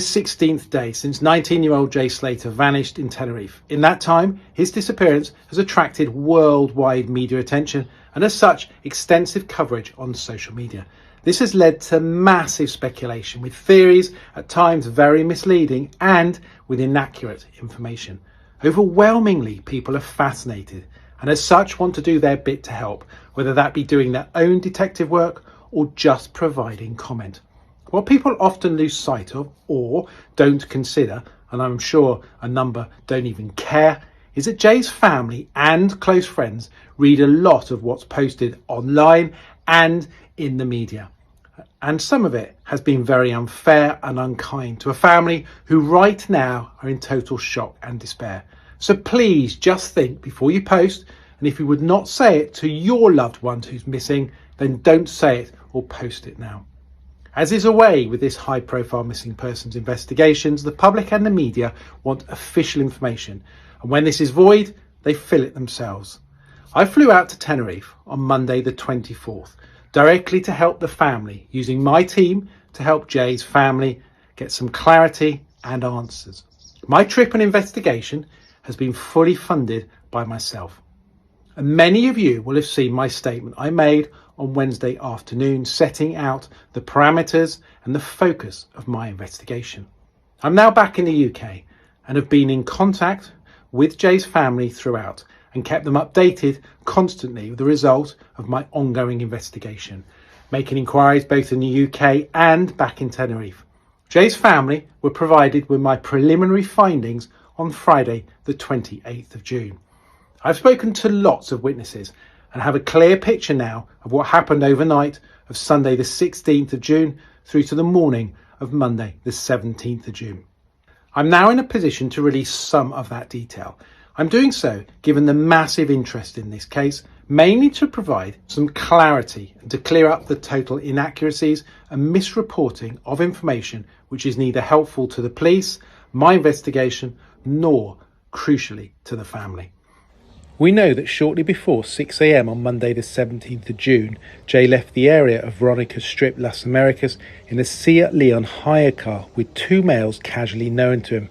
16th day since 19-year-old Jay Slater vanished in Tenerife. In that time, his disappearance has attracted worldwide media attention and as such, extensive coverage on social media. This has led to massive speculation with theories at times very misleading and with inaccurate information. Overwhelmingly, people are fascinated and as such want to do their bit to help, whether that be doing their own detective work or just providing comment. What people often lose sight of or don't consider, and I'm sure a number don't even care, is that Jay's family and close friends read a lot of what's posted online and in the media. And some of it has been very unfair and unkind to a family who right now are in total shock and despair. So please just think before you post, and if you would not say it to your loved one who's missing, then don't say it or post it now. As is a way with this high-profile missing persons investigations, the public and the media want official information, and when this is void, they fill it themselves. I flew out to Tenerife on Monday the 24th, directly to help the family, using my team to help Jay's family get some clarity and answers. My trip and investigation has been fully funded by myself. And many of you will have seen my statement I made on Wednesday afternoon, setting out the parameters and the focus of my investigation. I'm now back in the UK and have been in contact with Jay's family throughout and kept them updated constantly with the result of my ongoing investigation, making inquiries both in the UK and back in Tenerife. Jay's family were provided with my preliminary findings on Friday the 28th of June. I've spoken to lots of witnesses and have a clear picture now of what happened overnight of Sunday the 16th of June through to the morning of Monday the 17th of June. I'm now in a position to release some of that detail. I'm doing so given the massive interest in this case, mainly to provide some clarity and to clear up the total inaccuracies and misreporting of information which is neither helpful to the police, my investigation, nor, crucially, to the family. We know that shortly before 6 a.m. on Monday the 17th of June, Jay left the area of Veronica Strip, Las Americas in a Seat Leon hire car with two males casually known to him.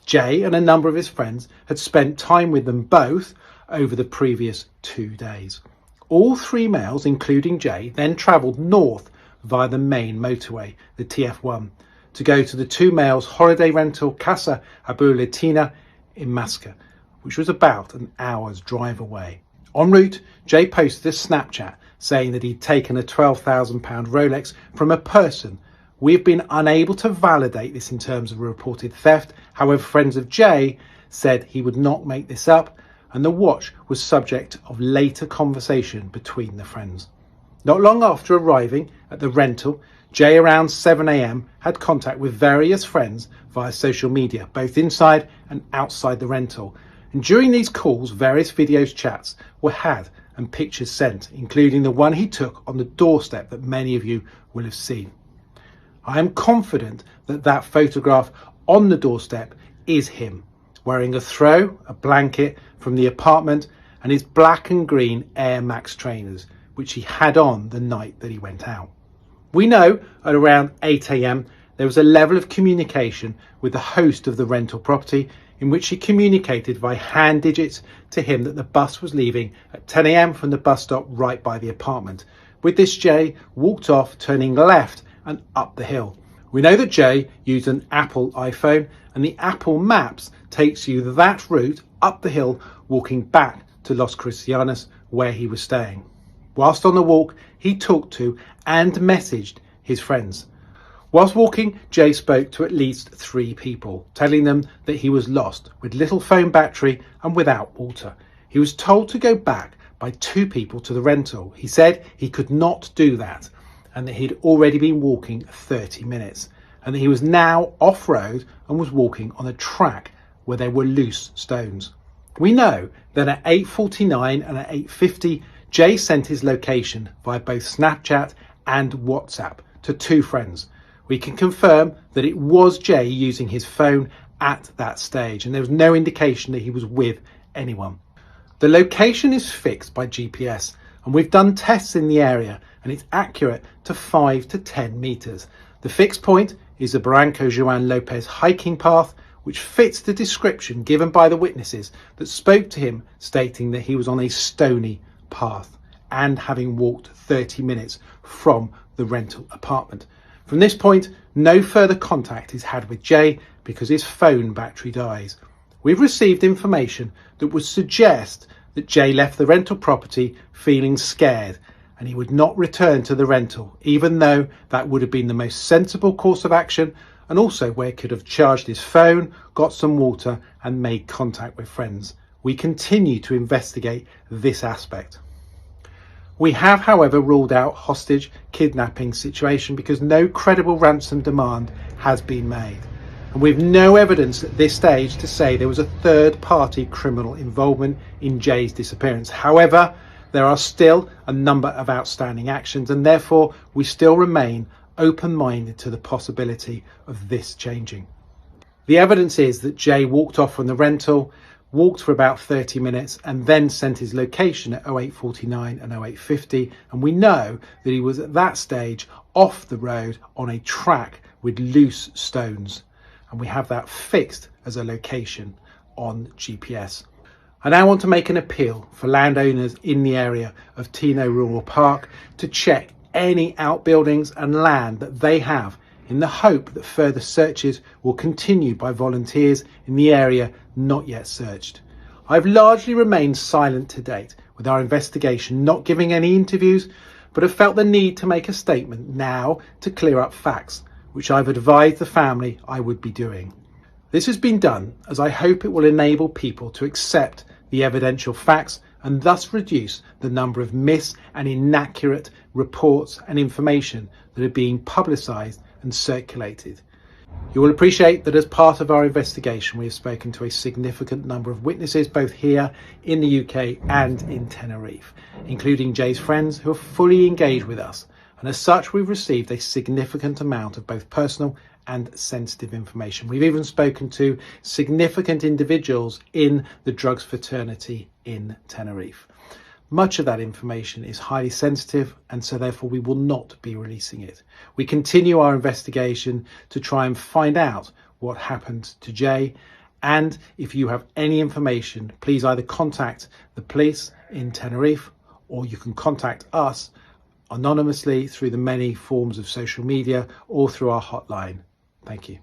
Jay and a number of his friends had spent time with them both over the previous 2 days. All three males, including Jay, then travelled north via the main motorway, the TF1, to go to the two males' holiday rental Casa Abu Latina in Masca, which was about an hour's drive away. En route, Jay posted a Snapchat saying that he'd taken a £12,000 Rolex from a person. We've been unable to validate this in terms of a reported theft. However, friends of Jay said he would not make this up, and the watch was subject of later conversation between the friends. Not long after arriving at the rental, Jay around 7 a.m. had contact with various friends via social media, both inside and outside the rental. And during these calls, various videos, chats were had and pictures sent, including the one he took on the doorstep that many of you will have seen. I am confident that that photograph on the doorstep is him, wearing a throw, a blanket from the apartment and his black and green Air Max trainers, which he had on the night that he went out. We know at around 8 a.m. there was a level of communication with the host of the rental property in which she communicated via hand digits to him that the bus was leaving at 10 a.m. from the bus stop right by the apartment. With this, Jay walked off, turning left and up the hill. We know that Jay used an Apple iPhone and the Apple Maps takes you that route up the hill, walking back to Los Cristianos where he was staying. Whilst on the walk, he talked to and messaged his friends. Whilst walking, Jay spoke to at least 3 people, telling them that he was lost, with little phone battery and without water. He was told to go back by 2 people to the rental. He said he could not do that and that he'd already been walking 30 minutes and that he was now off-road and was walking on a track where there were loose stones. We know that at 8:49 and at 8:50, Jay sent his location via both Snapchat and WhatsApp to 2 friends. We can confirm that it was Jay using his phone at that stage and there was no indication that he was with anyone. The location is fixed by GPS and we've done tests in the area and it's accurate to 5 to 10 meters. The fixed point is the Barranco Juan Lopez hiking path, which fits the description given by the witnesses that spoke to him, stating that he was on a stony path and having walked 30 minutes from the rental apartment. From this point, no further contact is had with Jay because his phone battery dies. We've received information that would suggest that Jay left the rental property feeling scared and he would not return to the rental, even though that would have been the most sensible course of action, and also where he could have charged his phone, got some water and made contact with friends. We continue to investigate this aspect. We have, however, ruled out hostage kidnapping situation because no credible ransom demand has been made. And we have no evidence at this stage to say there was a third-party criminal involvement in Jay's disappearance. However, there are still a number of outstanding actions, and therefore we still remain open-minded to the possibility of this changing. The evidence is that Jay walked off from the rental, walked for about 30 minutes and then sent his location at 08:49 and 08:50, and we know that he was at that stage off the road on a track with loose stones, and we have that fixed as a location on GPS. I now want to make an appeal for landowners in the area of Tino Rural Park to check any outbuildings and land that they have, in the hope that further searches will continue by volunteers in the area not yet searched. I've largely remained silent to date with our investigation, not giving any interviews, but have felt the need to make a statement now to clear up facts, which I've advised the family I would be doing. This has been done as I hope it will enable people to accept the evidential facts and thus reduce the number of and inaccurate reports and information that are being publicised and circulated. You will appreciate that as part of our investigation we have spoken to a significant number of witnesses both here in the UK and in Tenerife, including Jay's friends who are fully engaged with us, and as such we've received a significant amount of both personal and sensitive information. We've even spoken to significant individuals in the drugs fraternity in Tenerife. Much of that information is highly sensitive, and so therefore we will not be releasing it. We continue our investigation to try and find out what happened to Jay, and if you have any information, please either contact the police in Tenerife or you can contact us anonymously through the many forms of social media or through our hotline. Thank you.